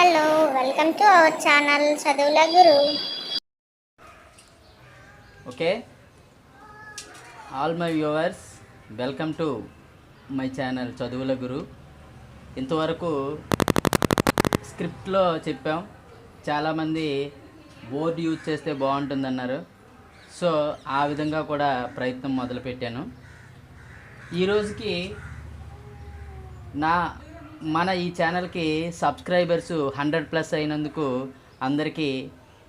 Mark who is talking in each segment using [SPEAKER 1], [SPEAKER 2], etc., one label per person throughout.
[SPEAKER 1] Hello, welcome to our channel Chaduvula Guru.
[SPEAKER 2] Okay, all my viewers, welcome to my channel Chaduvula Guru. ఇంతవరకు స్క్రిప్ట్లో చెప్పాం, చాలామంది board use చేస్తే బాగుంటుందన్నారు. సో ఆ విధంగా కూడా ప్రయత్నం మొదలుపెట్టాను. ఈరోజుకి మన ఈ ఛానల్కి సబ్స్క్రైబర్స్ 100+ అయినందుకు అందరికీ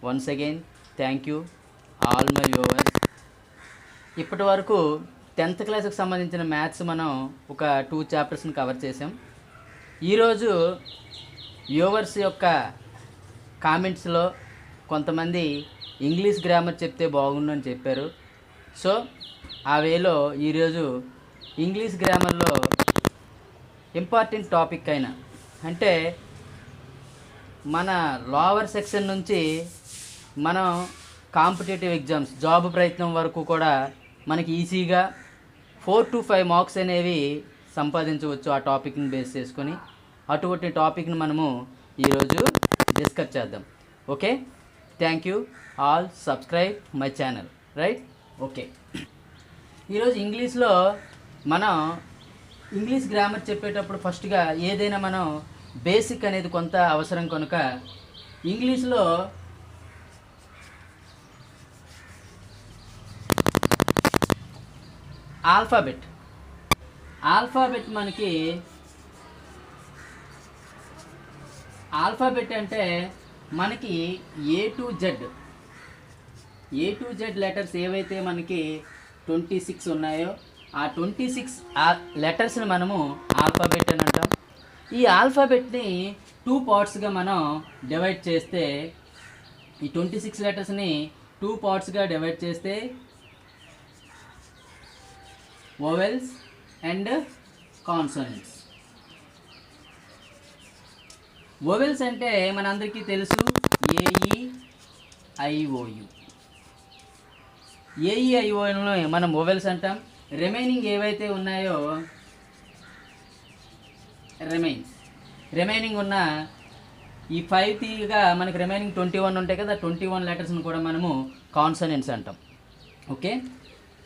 [SPEAKER 2] once again thank you all my viewers. ఇప్పటి వరకు 10th క్లాస్కి సంబంధించిన మ్యాథ్స్ మనం ఒక 2 చాప్టర్స్ని కవర్ చేసాం. ఈరోజు వ్యూవర్స్ యొక్క కామెంట్స్లో కొంతమంది ఇంగ్లీష్ గ్రామర్ చెప్తే బాగుండు అని చెప్పారు. సో ఆ వేలో ఈరోజు ఇంగ్లీష్ గ్రామర్లో ఇంపార్టెంట్ టాపిక్ అయినా అంటే మన లోవర్ సెక్షన్ నుంచి మనం కాంపిటేటివ్ ఎగ్జామ్స్ జాబ్ ప్రయత్నం వరకు కూడా మనకి ఈజీగా 4 to 5 మార్క్స్ అనేవి సంపాదించవచ్చు ఆ టాపిక్ని బేస్ చేసుకొని. అటువంటి టాపిక్ని మనము ఈరోజు డిస్కస్ చేద్దాం. Okay, thank you all, subscribe my channel. Right, okay. ఈరోజు ఇంగ్లీష్లో మనం ఇంగ్లీష్ గ్రామర్ చెప్పేటప్పుడు ఫస్ట్గా ఏదైనా మనం బేసిక్ అనేది కొంత అవసరం కనుక ఇంగ్లీష్లో ఆల్ఫాబెట్ మనకి ఆల్ఫాబెట్ అంటే మనకి ఏ టు జెడ్ లెటర్స్ ఏవైతే మనకి 26 ఉన్నాయో ఆ 26 లెటర్స్ని మనము ఆల్ఫాబెట్ అని అంటాం. ఈ ఆల్ఫాబెట్ని 2 పార్ట్స్గా మనం డివైడ్ చేస్తే, ఈ 26 లెటర్స్ని 2 పార్ట్స్గా డివైడ్ చేస్తే వోవెల్స్ అండ్ కాన్సోనెంట్స్. వోవెల్స్ అంటే మనందరికీ తెలుసు ఏఈఐఓయు. ఏఈఐఓను మనం వోవెల్స్ అంటాం. రిమైనింగ్ ఏవైతే ఉన్నాయో రిమైనింగ్ ఉన్న ఈ 5 తీగా మనకి రిమైనింగ్ 21 ఉంటాయి కదా, 21 లెటర్స్ని కూడా మనము కాన్సనెంట్స్ అంటాం. ఓకే,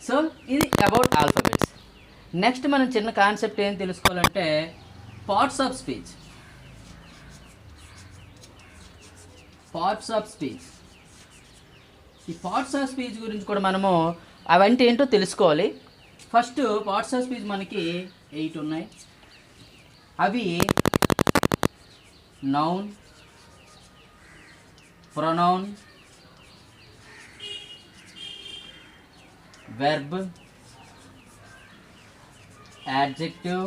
[SPEAKER 2] సో ఇది అబౌట్ ఆల్ఫాబెట్స్. నెక్స్ట్ మనం చిన్న కాన్సెప్ట్ ఏం తెలుసుకోవాలంటే పార్ట్స్ ఆఫ్ స్పీచ్. ఈ పార్ట్స్ ఆఫ్ స్పీచ్ గురించి కూడా మనము అవంటే ఏంటో తెలుసుకోవాలి. ఫస్ట్ పార్ట్స్ ఆఫ్ స్పీచ్ మనకి 8 ఉన్నాయి. అవి noun, pronoun, verb, adjective,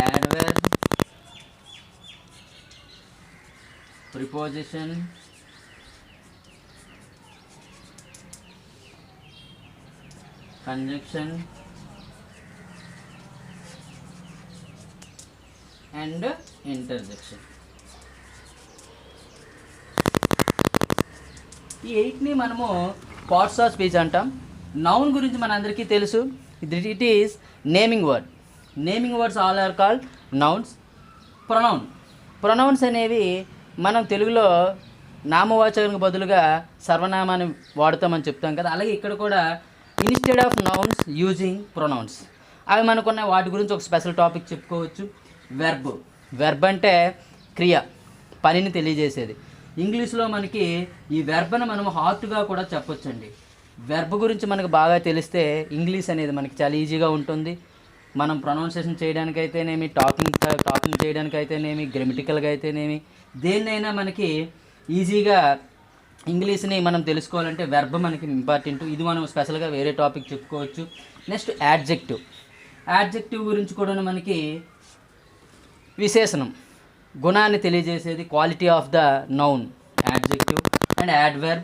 [SPEAKER 2] adverb, preposition, conjunction and interjection. ఈ 8ని మనము పార్ట్స్ ఆఫ్ స్పీచ్ అంటాం. నౌన్ గురించి మనందరికీ తెలుసు, it is naming words all are called nouns. Pronouns అనేవి మనం తెలుగులో నామవాచకానికి బదులుగా సర్వనామాన్ని వాడుతామని చెప్తాం కదా, అలాగే ఇక్కడ కూడా instead of nouns using pronouns. అవి మనకున్న వాటి గురించి ఒక స్పెషల్ టాపిక్ చెప్పుకోవచ్చు. వెర్బ్ అంటే క్రియ, పనిని తెలియజేసేది. ఇంగ్లీష్లో మనకి ఈ వెర్బ్ని మనం హార్ట్గా కూడా చెప్పొచ్చండి. వెర్బ్ గురించి మనకు బాగా తెలిస్తే ఇంగ్లీష్ అనేది మనకి చాలా ఈజీగా ఉంటుంది. మనం ప్రొనౌన్సియేషన్ చేయడానికైతేనేమి, టాకింగ్ చేయడానికైతేనేమి, గ్రామటికల్గా అయితేనేమి, దేన్నైనా మనకి ఈజీగా ఇంగ్లీష్ని మనం తెలుసుకోవాలంటే వెర్బ్ మనకి ఇంపార్టెంట్. ఇది మనం స్పెషల్గా వేరే టాపిక్ చెప్పుకోవచ్చు. నెక్స్ట్ యాడ్జెక్టివ్ గురించి కూడా మనకి విశేషణం, గుణాన్ని తెలియజేసేది, quality of the noun adjective. And adverb,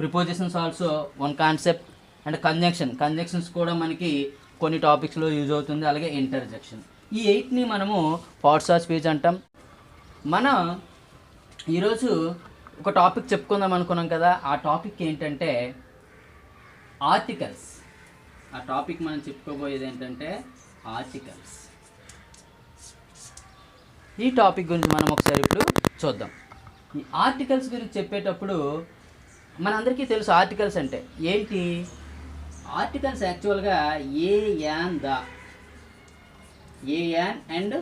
[SPEAKER 2] prepositions also one concept. And conjunctions కూడా మనకి కొన్ని టాపిక్స్లో యూజ్ అవుతుంది. అలాగే ఇంటర్జెక్షన్. ఈ 8ని మనము పార్ట్స్ ఆఫ్ స్పీచ్ అంటాం. మనం ఈరోజు ఒక టాపిక్ చెప్పుకుందాం అనుకున్నాం కదా, ఆ టాపిక్ ఏంటంటే ఆర్టికల్స్. ఆ టాపిక్ మనం చెప్పుకోబోయేది ఏంటంటే ఆర్టికల్స్. ఈ టాపిక్ గురించి మనం ఒకసారి ఇప్పుడు చూద్దాం. ఈ ఆర్టికల్స్ గురించి చెప్పేటప్పుడు మనందరికీ తెలుసు ఆర్టికల్స్ అంటే ఏంటి. ఆర్టికల్స్ యాక్చువల్గా a an the, a an and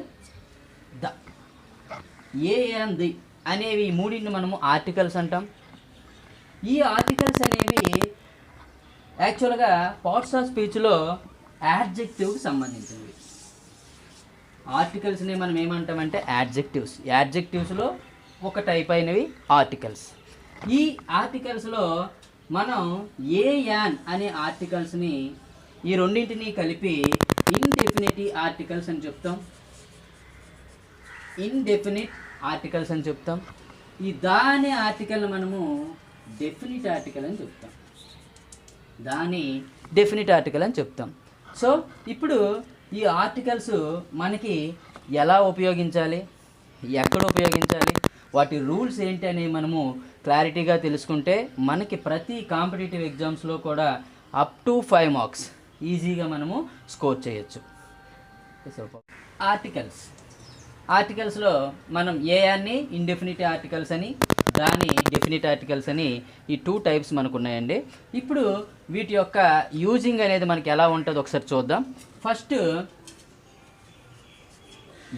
[SPEAKER 2] the, a an the అనేవి ఈ మూడింటిని మనము ఆర్టికల్స్ అంటాం. ఈ ఆర్టికల్స్ అనేవి యాక్చువల్గా పార్ట్స్ ఆఫ్ స్పీచ్లో యాడ్జెక్టివ్కి సంబంధించినవి. ఆర్టికల్స్ని మనం ఏమంటామంటే యాడ్జెక్టివ్స్. యాడ్జెక్టివ్స్లో ఒక టైప్ అయినవి ఆర్టికల్స్. ఈ ఆర్టికల్స్లో మనం ఏ యాన్ అనే ఆర్టికల్స్ని ఈ రెండింటిని కలిపి ఇండెఫినిట్ ఆర్టికల్స్ అని చెప్తాం. ఇండెఫినిట్ ఆర్టికల్స్ అని చెప్తాం. ఈ దా అనే ఆర్టికల్ని మనము డెఫినిట్ ఆర్టికల్ అని చెప్తాం. దాని డెఫినిట్ ఆర్టికల్ అని చెప్తాం. సో ఇప్పుడు ఈ ఆర్టికల్స్ మనకి ఎలా ఉపయోగించాలి, ఎక్కడ ఉపయోగించాలి, వాటి రూల్స్ ఏంటి అనేవి మనము క్లారిటీగా తెలుసుకుంటే మనకి ప్రతి కాంపిటేటివ్ ఎగ్జామ్స్లో కూడా అప్ టు 5 మార్క్స్ ఈజీగా మనము స్కోర్ చేయొచ్చు. ఆర్టికల్స్లో మనం ఏయాన్ని ఇండెఫినిట్ ఆర్టికల్స్ అని, దాని డెఫినిట్ ఆర్టికల్స్ అని ఈ 2 టైప్స్ మనకు ఉన్నాయండి. ఇప్పుడు వీటి యొక్క యూజింగ్ అనేది మనకి ఎలా ఉంటుందో ఒకసారి చూద్దాం. First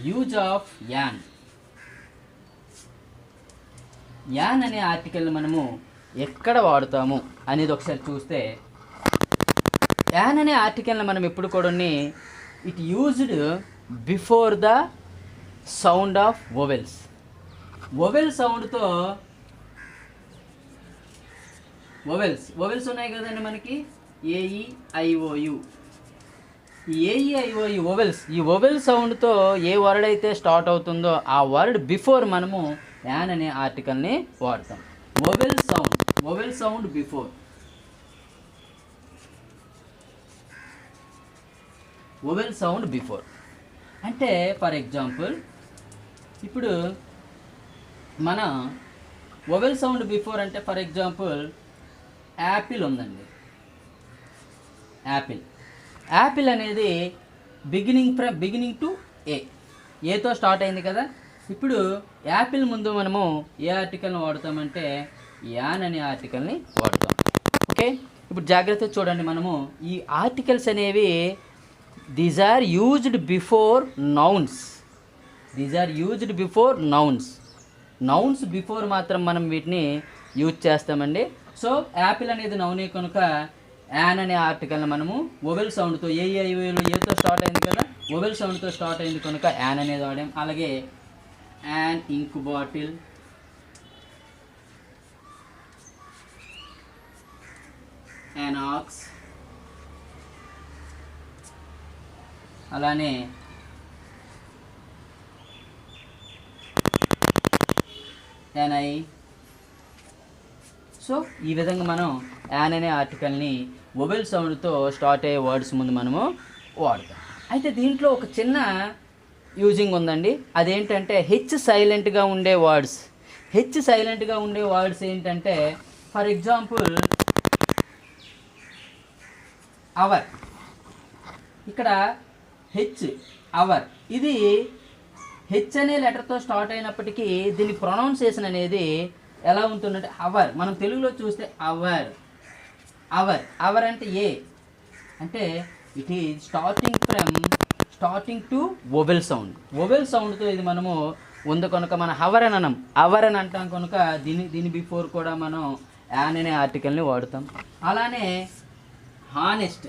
[SPEAKER 2] use of an. An అనే ఆర్టికల్ని మనము ఎక్కడ వాడుతాము అనేది ఒకసారి చూస్తే, యాన్ అనే ఆర్టికల్ని మనం ఎప్పుడు కూడా it used before the sound of vowels. Vowel సౌండ్తో వొవెల్స్ ఉన్నాయి కదండి మనకి, ఏఈ ఐఓయు. ఈ ఏఈ ఐఓయు వొవెల్స్, ఈ వొవెల్ సౌండ్తో ఏ వర్డ్ అయితే స్టార్ట్ అవుతుందో ఆ వర్డ్ బిఫోర్ మనము యాన్ అనే ఆర్టికల్ని వాడతాం. Vowel sound before. Vowel sound before అంటే ఫర్ ఎగ్జాంపుల్ ఇప్పుడు మన వొవెల్ సౌండ్ బిఫోర్ అంటే ఫర్ ఎగ్జాంపుల్ యాపిల్ ఉందండి. యాపిల్ అనేది బిగినింగ్ టు ఏతో స్టార్ట్ అయింది కదా. ఇప్పుడు యాపిల్ ముందు మనము ఏ ఆర్టికల్ని వాడతామంటే యాన్ అనే ఆర్టికల్ని వాడతాం. ఓకే, ఇప్పుడు జాగ్రత్తగా చూడండి. మనము ఈ ఆర్టికల్స్ అనేవి these are used before nouns. Nouns before మాత్రం మనం వీటిని యూజ్ చేస్తామండి. సో యాపిల్ అనేది నౌనే కనుక యాన్ అనే ఆర్టికల్ని మనము వొవెల్ సౌండ్తో ఏతో స్టార్ట్ అయింది కదా, వొవెల్ సౌండ్తో స్టార్ట్ అయింది కనుక యాన్ అనేది వాడాం. అలాగే an ink bottle, an ox, అలానే యాన్ ఐ. సో ఈ విధంగా మనం యాన్ అనే ఆర్టికల్ని వొవెల్ సౌండ్తో స్టార్ట్ అయ్యే వర్డ్స్ ముందు మనము వాడతాం. అయితే దీంట్లో ఒక చిన్న యూజింగ్ ఉందండి. అదేంటంటే హెచ్ సైలెంట్గా ఉండే వర్డ్స్ ఏంటంటే ఫర్ ఎగ్జాంపుల్ అవర్. ఇక్కడ హెచ్ అవర్, ఇది హెచ్ అనే లెటర్తో స్టార్ట్ అయినప్పటికీ దీని ప్రొనౌన్సియేషన్ అనేది ఎలా ఉంటుందంటే అవర్. మనం తెలుగులో చూస్తే అవర్ అంటే ఏ అంటే it is starting to vowel సౌండ్తో ఇది మనము ఉంది కనుక మన అవర్ అని అంటాం కనుక దీని బిఫోర్ కూడా మనం యాన్ అనే ఆర్టికల్ని వాడుతాం. అలానే హానెస్ట్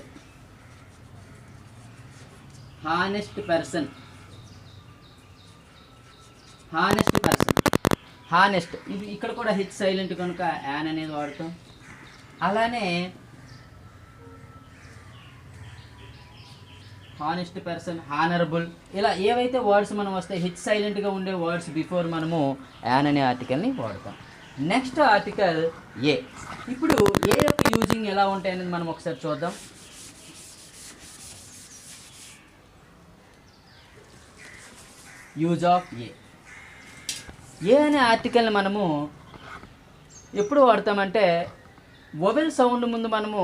[SPEAKER 2] పర్సన్. ఇది ఇక్కడ కూడా హెచ్ సైలెంట్ కనుక యాన్ అనేది వాడతాం. అలానే హానెస్ట్ పర్సన్, హానరబుల్, ఇలా ఏవైతే వర్డ్స్ మనం వస్తాయి హెచ్ సైలెంట్గా ఉండే వర్డ్స్ బిఫోర్ మనము యాన్ అనే ఆర్టికల్ని వాడతాం. Next article a. ఇప్పుడు ఏ యొక్క యూజింగ్ ఎలా ఉంటాయనేది మనం ఒకసారి చూద్దాం. యూజ్ ఆఫ్ ఏ అనే ఆర్టికల్ని మనము ఎప్పుడు వాడతామంటే వొవెల్ సౌండ్ ముందు మనము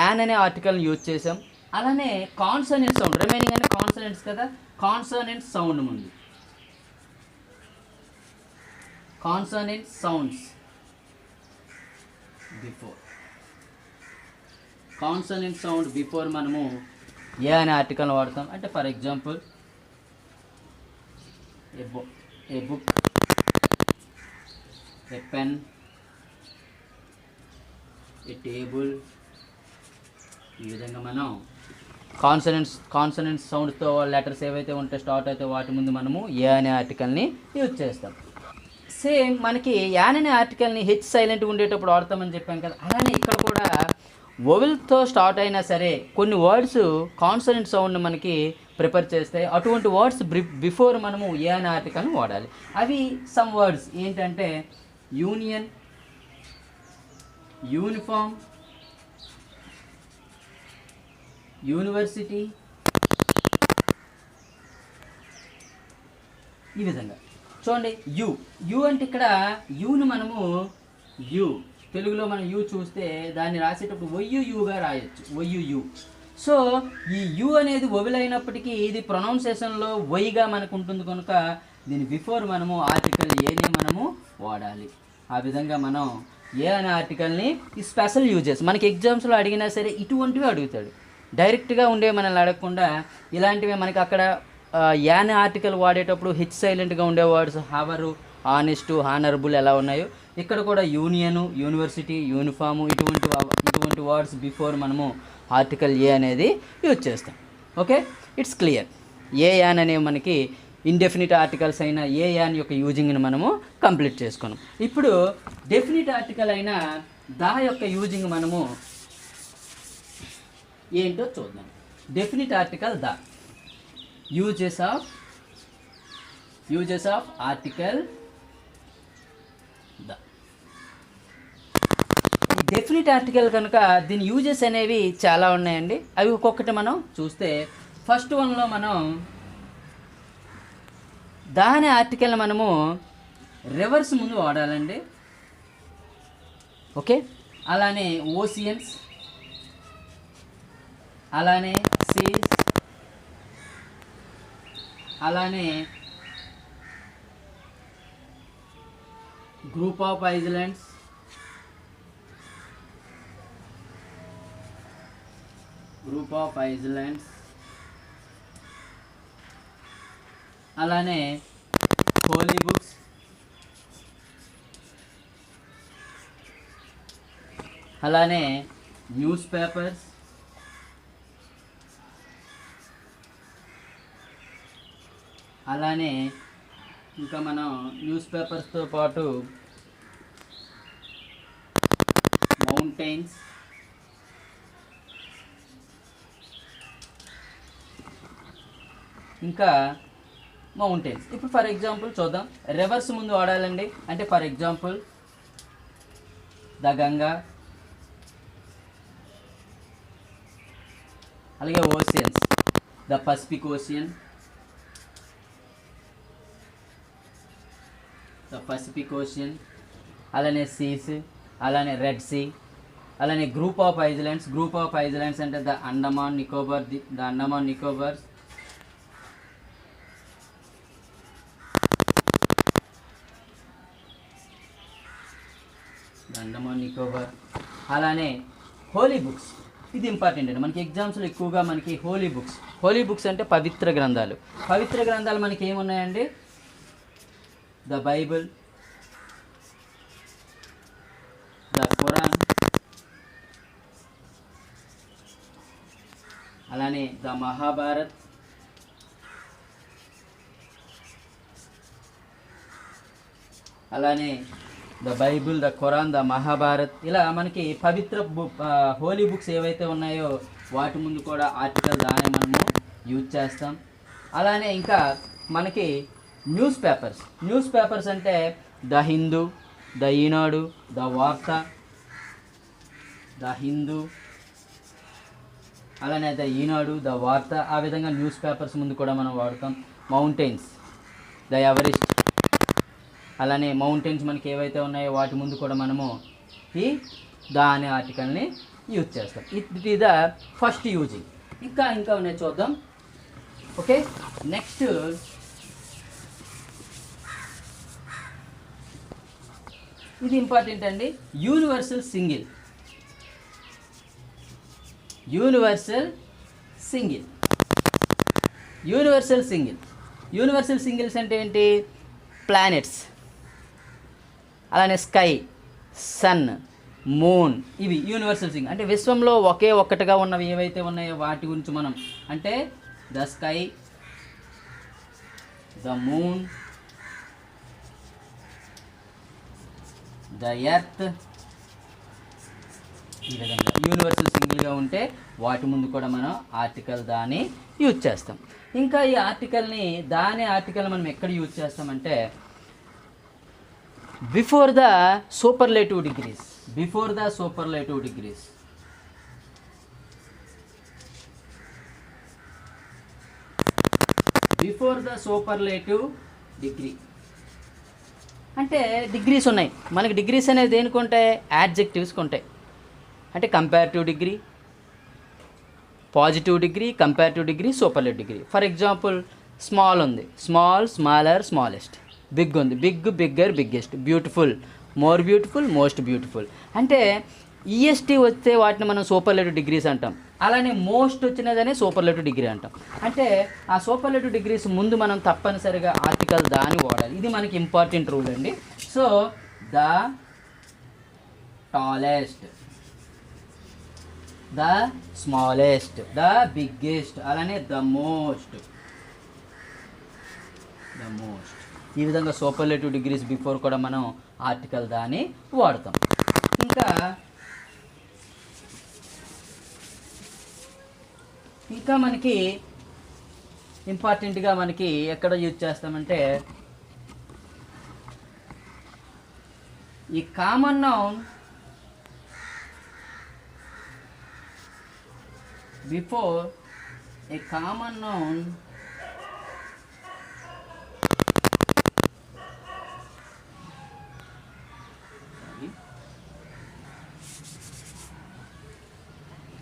[SPEAKER 2] యాన్ అనే ఆర్టికల్ని యూజ్ చేసాం. అలానే కాన్సనెంట్ సౌండ్, రిమైనింగ్ అంటే కాన్సనెంట్స్ కదా, కాన్సనెంట్ సౌండ్ ముందు, consonant sounds before, consonant sound before మనము ఏ అనే ఆర్టికల్ వాడతాం. అంటే for example A book, a pen, A table, ఈ విధంగా మనం కాన్సనెంట్స్ సౌండ్తో లెటర్స్ ఏవైతే ఉంటే స్టార్ట్ అయితే వాటి ముందు మనము ఏ అనే ఆర్టికల్ని యూజ్ చేస్తాం. సేమ్ మనకి యాన్ అనే ఆర్టికల్ని హెచ్ సైలెంట్గా ఉండేటప్పుడు వాడతామని చెప్పాం కదా, అలానే ఇక్కడ కూడా వొవెల్తో స్టార్ట్ అయినా సరే కొన్ని వర్డ్స్ కాన్సనెంట్ సౌండ్ మనకి ప్రిపేర్ చేస్తాయి. అటువంటి వర్డ్స్ బిఫోర్ మనము ఏ అనే ఆర్టికల్ని వాడాలి. అవి సమ్ వర్డ్స్ ఏంటంటే యూనియన్, యూనిఫామ్, యూనివర్సిటీ, ఈ విధంగా చూడండి. యు అంటే ఇక్కడ యూను మనము తెలుగులో మనం యు చూస్తే దాన్ని రాసేటప్పుడు ఒయ్యుగా రాయొచ్చు, ఒయ్యు. సో ఈ యు అనేది వొవెల్ అయినప్పటికీ ఇది ప్రొనౌన్సియేషన్లో వైగా మనకు ఉంటుంది కనుక దీని బిఫోర్ మనము ఆర్టికల్ ఏనే మనము వాడాలి. ఆ విధంగా మనం ఏ అనే ఆర్టికల్ని ఈ స్పెషల్ యూజెస్ మనకి ఎగ్జామ్స్లో అడిగినా సరే ఇటువంటివి అడుగుతాడు. డైరెక్ట్గా ఉండే మనల్ని అడగకుండా ఇలాంటివి మనకి అక్కడ యాన్ ఆర్టికల్ వాడేటప్పుడు హెచ్ సైలెంట్గా ఉండే వర్డ్స్ హవరు, ఆనెస్ట్, హానరబుల్ ఎలా ఉన్నాయో ఇక్కడ కూడా యూనియను, యూనివర్సిటీ, యూనిఫాము ఇటువంటి వర్డ్స్ బిఫోర్ మనము ఆర్టికల్ ఏ అనేది యూజ్ చేస్తాం. Okay, it's clear. A an అనేవి మనకి ఇండెఫినిట్ ఆర్టికల్స్ అయిన ఏ యాన్ యొక్క యూజింగ్ని మనము కంప్లీట్ చేసుకున్నాం. ఇప్పుడు డెఫినిట్ ఆర్టికల్ అయిన దా యొక్క యూజింగ్ మనము ఏంటో చూద్దాం. Definite article the, uses of article the. Definite article కనుక దీని యూజెస్ అనేవి చాలా ఉన్నాయండి. అవి ఒక్కొక్కటి మనం చూస్తే ఫస్ట్ వన్లో మనం ద అనే ఆర్టికల్ మనము రివర్స్ ముందు వాడాలండి. ఓకే, అలానే ఓసియన్స్, అలానే సీస్, అలానే గ్రూప్ ఆఫ్ ఐలాండ్స్, అలానే హోలీ బుక్స్, అలానే న్యూస్ పేపర్స్, అలానే ఇంకా మనం న్యూస్ పేపర్స్తో పాటు మౌంటైన్స్, ఇంకా మౌంటైన్స్. ఇప్పుడు ఫర్ ఎగ్జాంపుల్ చూద్దాం, రివర్స్ ముందు వాడాలండి. అంటే ఫర్ ఎగ్జాంపుల్ ద గంగా, అలాగే ఓషియన్స్, ద పసిఫిక్ ఓషియన్, అలానే సీస్, అలానే రెడ్ సీ, అలానే గ్రూప్ ఆఫ్ ఐలాండ్స్ అంటే ద అండమాన్ నికోబార్స్, అలానే హోలీ బుక్స్. ఇది ఇంపార్టెంట్ అండి మనకి ఎగ్జామ్స్లో ఎక్కువగా మనకి హోలీ బుక్స్ అంటే పవిత్ర గ్రంథాలు మనకి ఏమున్నాయండి? ద బైబిల్, ద ఖురాన్, అలానే ద మహాభారత్, అలానే the Bible, the Quran, the Mahabharat. ఇలా మనకి పవిత్ర హోలీ బుక్స్ ఏవైతే ఉన్నాయో వాటి ముందు కూడా ఆర్టికల్ దానే మనము యూజ్ చేస్తాం. అలానే ఇంకా మనకి న్యూస్ పేపర్స్ అంటే the Hindu, the Eenadu, the వార్త, ద హిందూ, అలానే ద ఈనాడు, ద వార్త. ఆ విధంగా న్యూస్ పేపర్స్ ముందు కూడా మనం వాడతాం. మౌంటైన్స్, ద ఎవరెస్ట్, అలానే మౌంటైన్స్ మనకి ఏవైతే ఉన్నాయో వాటి ముందు కూడా మనము ఈ ద అనే ఆర్టికల్ని యూజ్ చేస్తాం. It is the first using. ఇంకా ఇంకా ఉన్నాయి చూద్దాం. ఓకే, నెక్స్ట్ ఇది ఇంపార్టెంట్ అండి, universal single. Universal single, universal single. Universal singles అంటే ఏంటి? ప్లానెట్స్, అలానే స్కై, సన్, మూన్, ఇవి యూనివర్సల్ సింగిల్. అంటే విశ్వంలో ఒకే ఒక్కటిగా ఉన్నవి ఏవైతే ఉన్నాయో వాటి గురించి మనం, అంటే the sky, the moon, the earth, ఈ విధంగా యూనివర్సల్ సింగిల్గా ఉంటే వాటి ముందు కూడా మనం ఆర్టికల్ దాన్ని యూజ్ చేస్తాం. ఇంకా ఈ ఆర్టికల్ని మనం ఎక్కడ యూజ్ చేస్తామంటే before the superlative degrees. Before the superlative degrees. Before the superlative degree అంటే డిగ్రీస్ ఉన్నాయి మనకి. డిగ్రీస్ అనేది దేనికి ఉంటాయి? యాడ్జెక్టివ్స్కి ఉంటాయి. అంటే comparative degree, positive degree, comparative degree, superlative degree. For example small ఉంది, స్మాల్, స్మాలర్, స్మాలెస్ట్. బిగ్ ఉంది, big, bigger, biggest. Beautiful, more beautiful, most beautiful. అంటే ఈఎస్టీ వస్తే వాటిని మనం సూపర్లేటివ్ డిగ్రీస్ అంటాం. అలానే మోస్ట్ వచ్చినదనే సూపర్లేటివ్ డిగ్రీ అంటాం. అంటే ఆ సూపర్లేటివ్ డిగ్రీస్ ముందు మనం తప్పనిసరిగా ఆర్టికల్ దాని వాడాలి. ఇది మనకి ఇంపార్టెంట్ రూల్ అండి. So the tallest, the smallest, the biggest, అలానే ద మోస్ట్. ఈ విధంగా సూపర్లేటివ్ డిగ్రీస్ బిఫోర్ కూడా మనం ఆర్టికల్ దాన్ని వాడతాం. ఇంకా మనకి ఇంపార్టెంట్గా మనకి ఎక్కడ యూజ్ చేస్తామంటే ఈ common noun before a common noun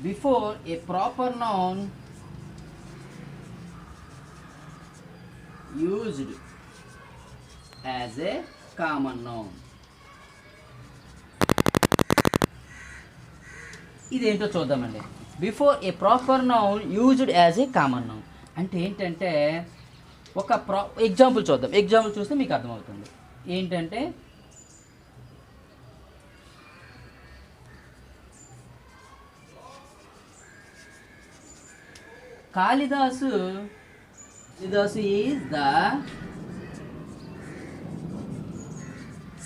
[SPEAKER 2] before a proper noun used as a common noun. ఇదేంటో చూద్దామండి. Before a proper noun used as a common noun అంటే ఏంటంటే ఒక ఎగ్జాంపుల్ చూద్దాం. ఎగ్జాంపుల్ చూస్తే మీకు అర్థమవుతుంది. ఏంటంటే Kalidas is the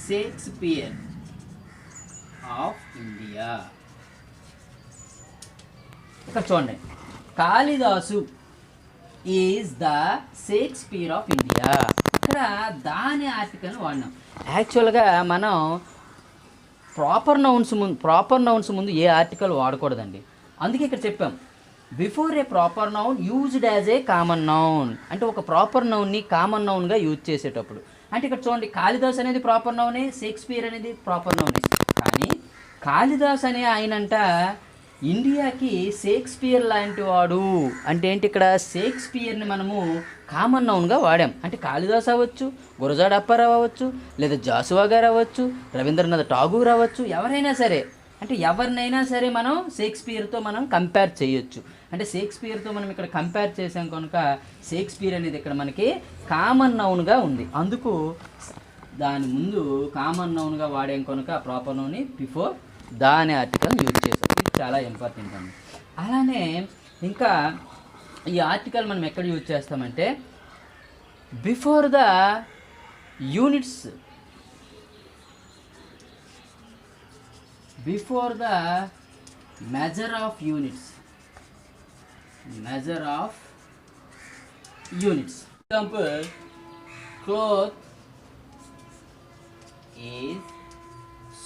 [SPEAKER 2] Shakespeare of India. ఇక్కడ చూడండి, Kalidas is the Shakespeare of India. ఇక్కడ దాని ఆర్టికల్ని వాడినాం. యాక్చువల్గా మనం ప్రాపర్ నౌన్స్ ముందు ఏ ఆర్టికల్ వాడకూడదండి. అందుకే ఇక్కడ చెప్పాం before a proper noun used as a common noun. అంటే ఒక ప్రాపర్ నౌన్ని కామన్ నౌన్గా యూజ్ చేసేటప్పుడు. అంటే ఇక్కడ చూడండి, కాళిదాస్ అనేది ప్రాపర్ నౌనే, షేక్స్పియర్ అనేది ప్రాపర్ నౌనే. కానీ కాళిదాస్ అనే ఆయనంట ఇండియాకి షేక్స్పియర్ లాంటి వాడు అంటే ఏంటి? ఇక్కడ షేక్స్పియర్ని మనము కామన్ నౌన్గా వాడాం. అంటే కాళిదాస్ అవ్వచ్చు, గురజాడ అప్పారావు అవ్వచ్చు, లేదా జాసువా గారు అవ్వచ్చు, రవీంద్రనాథ్ ఠాగూర్ అవ్వచ్చు, ఎవరైనా సరే. అంటే ఎవరినైనా సరే మనం షేక్స్పియర్తో మనం కంపేర్ చేయొచ్చు. అంటే షేక్స్పియర్తో మనం ఇక్కడ కంపేర్ చేసాం కనుక షేక్స్పియర్ అనేది ఇక్కడ మనకి కామన్ నౌన్గా ఉంది. అందుకు దాని ముందు కామన్ నౌన్గా వాడాం కనుక ప్రాపర్ నౌన్ని బిఫోర్ దాని ఆర్టికల్ యూజ్ చేసాం. ఇది చాలా ఇంపార్టెంట్ అండి. అలానే ఇంకా ఈ ఆర్టికల్ మనం ఎక్కడ యూజ్ చేస్తామంటే before the units, before the measure of units. Example, cloth is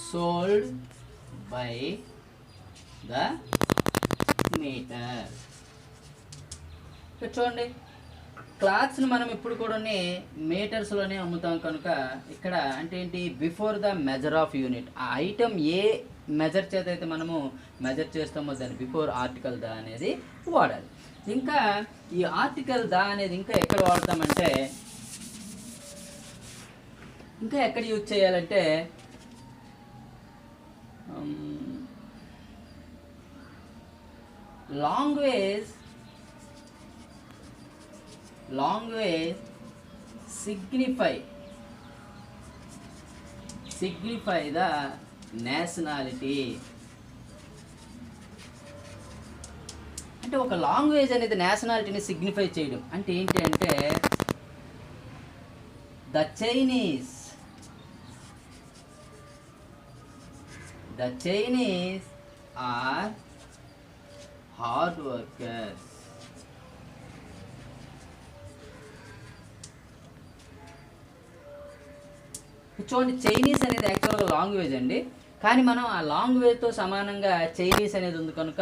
[SPEAKER 2] sold by the meter. చూడండి, క్లాత్స్ని మనం ఇప్పుడు కూడా మీటర్స్లోనే అమ్ముతాం కనుక ఇక్కడ అంటే ఏంటి? Before the measure of unit. ఆ ఐటమ్ ఏ మెజర్ చేత అయితే మనము మెజర్ చేస్తామో దాని బిఫోర్ ఆర్టికల్ ద అనేది వాడాలి. ఇంకా ఈ ఆర్టికల్ ద అనేది ఇంకా ఎక్కడ వాడతామంటే, ఇంకా ఎక్కడ యూజ్ చేయాలంటే లాంగ్వేజ్ signify the nationality. అంటే ఒక లాంగ్వేజ్ అనేది నేషనాలిటీని సిగ్నిఫై చేయడం అంటే ఏంటి అంటే, the Chinese are hard workers. చూడండి, చైనీస్ అనేది యాక్చువల్గా లాంగ్వేజ్ అండి, కానీ మనం ఆ లాంగ్వేజ్తో సమానంగా చైనీస్ అనేది ఉంది కనుక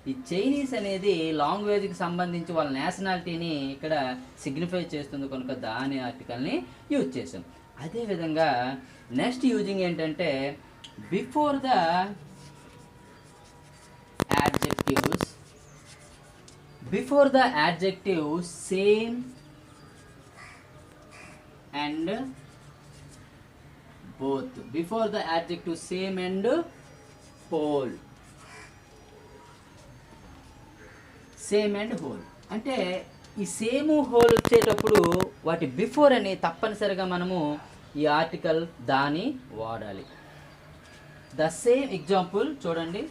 [SPEAKER 2] ఈ చైనీస్ అనేది లాంగ్వేజ్కి సంబంధించి వాళ్ళ నేషనాలిటీని ఇక్కడ సిగ్నిఫై చేస్తుంది కనుక దాని ఆర్టికల్ని యూజ్ చేసాం. అదేవిధంగా నెక్స్ట్ యూజింగ్ ఏంటంటే, before the adjectives same and both. Before the adjective same and whole. Same and whole అంటే ఈ సేమ్ హోల్ వచ్చేటప్పుడు వాటి బిఫోర్ అని తప్పనిసరిగా మనము ఈ ఆర్టికల్ దాని వాడాలి. ద సేమ్ ఎగ్జాంపుల్ చూడండి,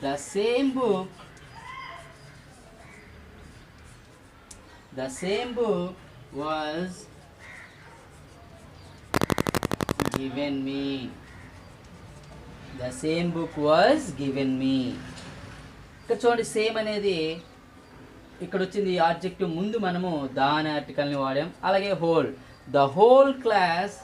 [SPEAKER 2] the same book was given me. The same book was given me. ఇక్కడ చూడండి, సేమ్ అనేది ఇక్కడ వచ్చింది ఆబ్జెక్టివ్ ముందు మనము దాని ఆర్టికల్ని వాడాం. అలాగే whole, the whole class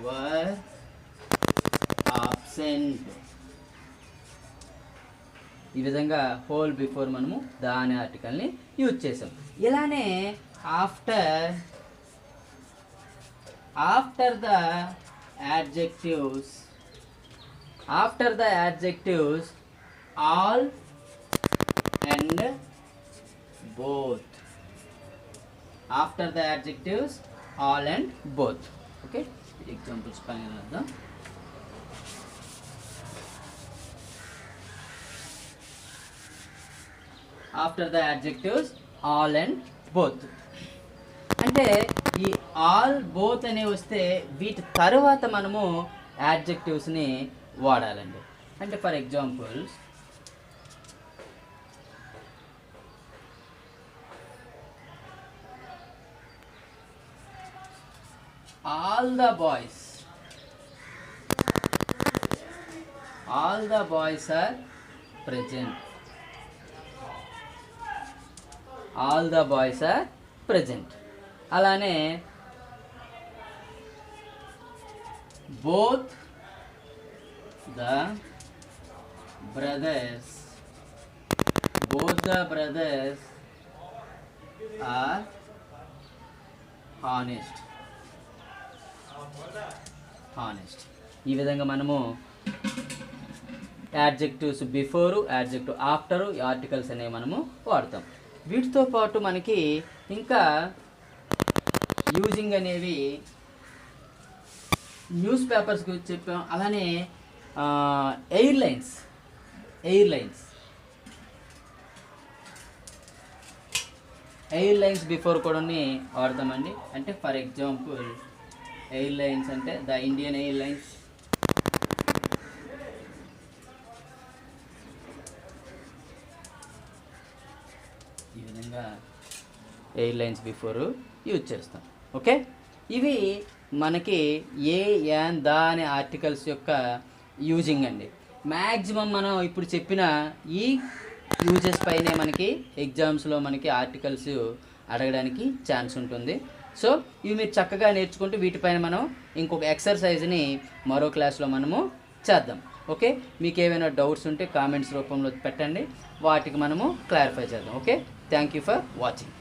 [SPEAKER 2] were absent. ఈ విధంగా హోల్ బిఫోర్ మనము దాని ఆర్టికల్ని యూజ్ చేసాం. ఇలానే after the adjectives all and both. After the adjectives all and both. Okay, examples పైన రాద్దాం. After the adjectives all and both అంటే ఈ ఆల్ బోత్ అనేవి వస్తే వీటి తర్వాత మనము యాడ్జెక్టివ్స్ని వాడాలండి. అంటే for examples, all the boys are present. All the boys are present. అలానే both the brothers are honest. ఈ విధంగా మనము adjectives before, adjective after, articles అనేవి మనము వాడతాం. వీటితో పాటు మనకి ఇంకా యూజింగ్ అనేవి న్యూస్ పేపర్స్ గురించి చెప్పాం. అలానే ఎయిర్లైన్స్ బిఫోర్ కూడా వాడతామండి. అంటే ఫర్ ఎగ్జాంపుల్ ఎయిర్లైన్స్ అంటే ద ఇండియన్ ఎయిర్లైన్స్, ఈ విధంగా ఎయిర్లైన్స్ బిఫోర్ యూజ్ చేస్తాం. ఓకే, ఇవి మనకి ఏ యాన్ దా అనే ఆర్టికల్స్ యొక్క యూజింగ్ అండి. మ్యాక్సిమం మనం ఇప్పుడు చెప్పిన ఈ యూజెస్ పైనే మనకి ఎగ్జామ్స్లో మనకి ఆర్టికల్స్ అడగడానికి ఛాన్స్ ఉంటుంది. సో ఇవి మీరు చక్కగా నేర్చుకుంటూ వీటిపైన మనం ఇంకొక ఎక్సర్సైజ్ని మరో క్లాస్లో మనము చేద్దాం. ఓకే, మీకు ఏమైనా డౌట్స్ ఉంటే కామెంట్స్ రూపంలో పెట్టండి, వాటికి మనము క్లారిఫై చేద్దాం. Okay, thank you for watching.